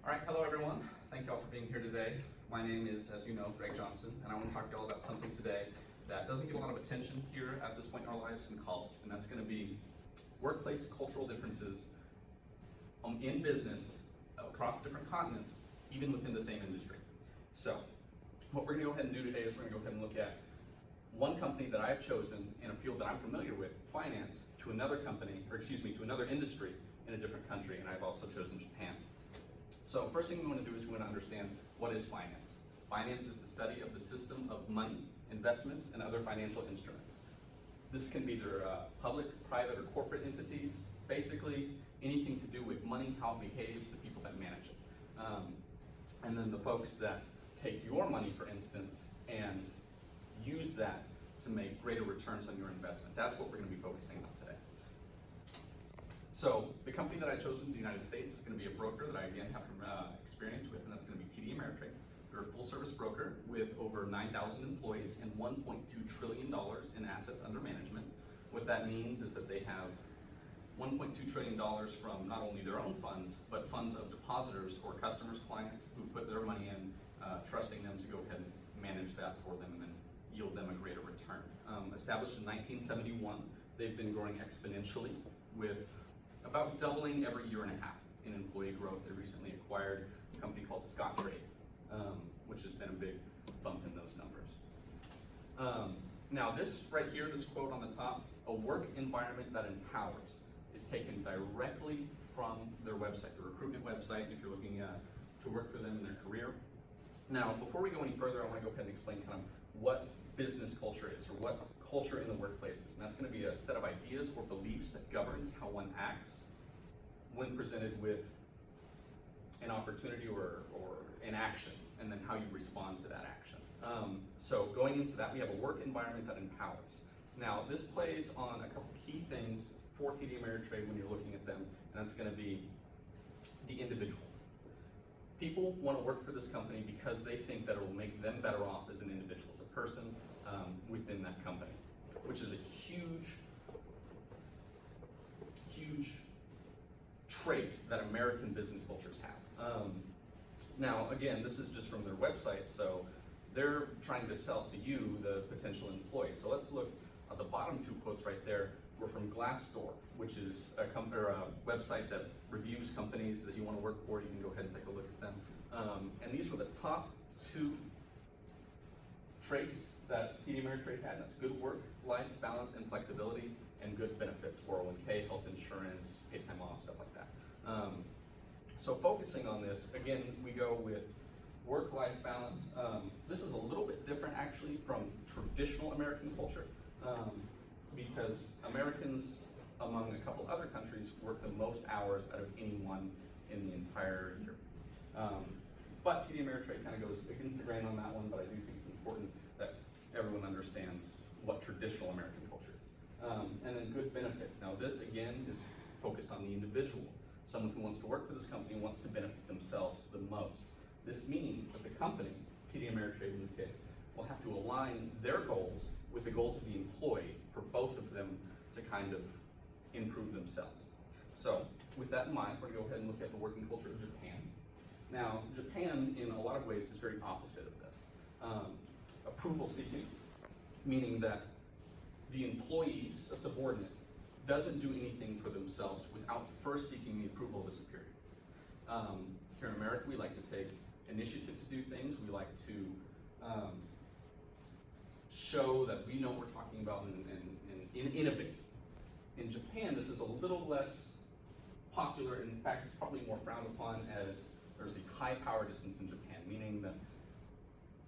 All right, hello everyone. Thank you all for being here today. My name is, as you know, Greg Johnson, and I want to talk to you all about something today that doesn't get a lot of attention here at this point in our lives in college, and that's going to be workplace cultural differences in business across different continents, even within the same industry. So, what we're going to go ahead and do today is we're going to go ahead and look at one company that I've chosen in a field that I'm familiar with, finance, to another company, or excuse me, to another industry in a different country, and I've also chosen Japan. So first thing we want to do is we want to understand what is finance. Finance is the study of the system of money, investments, and other financial instruments. This can be either public, private, or corporate entities. Basically, anything to do with money, how it behaves, the people that manage it. And then the folks that take your money, for instance, and use that to make greater returns on your investment. That's what we're going to be focusing on today. So the company that I chose in the United States is going to be a broker that I again have experience with, and that's going to be TD Ameritrade. They're a full-service broker with over 9,000 employees and $1.2 trillion in assets under management. What that means is that they have $1.2 trillion from not only their own funds, but funds of depositors or customers, clients who put their money in, trusting them to go ahead and manage that for them and then yield them a greater return. Established in 1971, they've been growing exponentially with about doubling every year and a half in employee growth. They recently acquired a company called Scottrade, which has been a big bump in those numbers. Now this right here, this quote on the top, a work environment that empowers, is taken directly from their website, the recruitment website, if you're looking to work for them in their career. Now, before we go any further, I want to go ahead and explain kind of what business culture is, or what culture in the workplace is. And that's going to be a set of ideas or beliefs that governs how one acts when presented with an opportunity or an action, and then how you respond to that action. So going into that, we have a work environment that empowers. Now, this plays on a couple key things for TD Ameritrade when you're looking at them, and that's going to be the individual. People want to work for this company because they think that it will make them better off as an individual, as a person within that company, which is a huge trait that American business cultures have. Now, again, this is just from their website, so they're trying to sell to you, the potential employee. So let's look at the bottom two quotes right there. We're from Glassdoor, which is a website that reviews companies that you want to work for. You can go ahead and take a look at them. And these were the top two traits that TD Ameritrade had. That's good work-life balance and flexibility, and good benefits, 401k, health insurance, paid time off, stuff like that. So focusing on this, again, we go with work-life balance. This is a little bit different actually from traditional American culture. Because Americans, among a couple other countries, work the most hours out of anyone in the entire year. But TD Ameritrade kind of goes against the grain on that one, but I do think it's important that everyone understands what traditional American culture is. And then good benefits. Now this, again, is focused on the individual. Someone who wants to work for this company wants to benefit themselves the most. This means that the company, TD Ameritrade in this case, will have to align their goals with the goals of the employee for both of them to kind of improve themselves. So with that in mind, we're going to go ahead and look at the working culture of Japan. Now, Japan, in a lot of ways, is very opposite of this. Approval seeking, meaning that the employees, a subordinate, doesn't do anything for themselves without first seeking the approval of a superior. Here in America, we like to take initiative to do things. We like to show that we know what we're talking about and innovate. In Japan, this is a little less popular. In fact, it's probably more frowned upon, as there's a high power distance in Japan, meaning that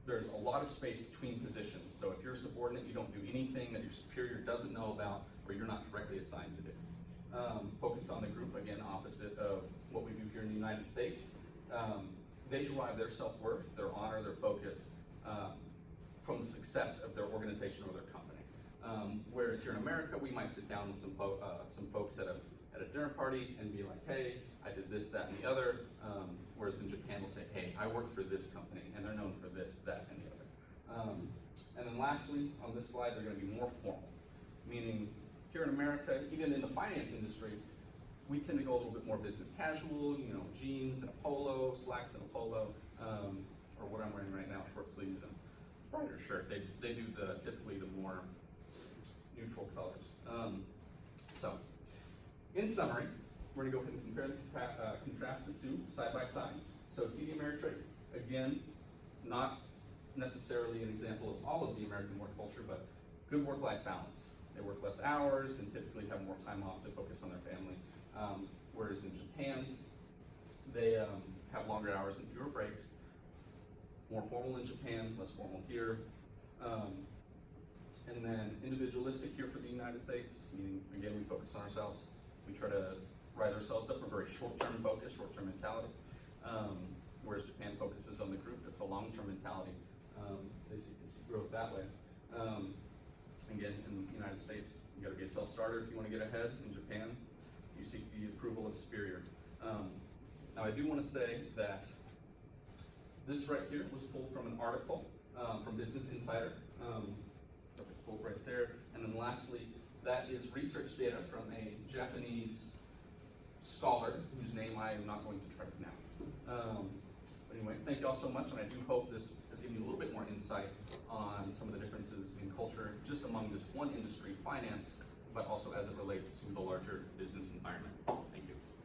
there's a lot of space between positions. So if you're a subordinate, you don't do anything that your superior doesn't know about or you're not directly assigned to do. Focused on the group, again, opposite of what we do here in the United States. They derive their self-worth, their honor, their focus from the success of their organization or their company. Whereas here in America, we might sit down with some folks at a dinner party and be like, hey, I did this, that, and the other. Whereas in Japan, they'll say, hey, I work for this company, and they're known for this, that, and the other. And then lastly, on this slide, they're going to be more formal, meaning here in America, even in the finance industry, We tend to go a little bit more business casual, you know, jeans and a polo, slacks and a polo, or what I'm wearing right now, short sleeves and brighter shirt. They do typically the more neutral colors. So, in summary, we're gonna go ahead and compare and contrast the two side by side. So TD Ameritrade, again, not necessarily an example of all of the American work culture, but good work-life balance. They work less hours and typically have more time off to focus on their family. Whereas in Japan, they have longer hours and fewer breaks. More formal in Japan, less formal here. And then individualistic here for the United States, meaning, again, we focus on ourselves. We try to rise ourselves up. We're very short-term focused, short-term mentality. Whereas Japan focuses on the group. That's a long-term mentality. They seek to see growth that way. Again, in the United States, you gotta be a self-starter if you wanna get ahead. In Japan, you seek the approval of a superior. Now I do wanna say that this right here was pulled from an article from Business Insider. Quote right there. And then lastly, that is research data from a Japanese scholar whose name I am not going to try to pronounce. But anyway, thank you all so much, and I do hope this has given you a little bit more insight on some of the differences in culture just among this one industry, finance, but also as it relates to the larger business environment.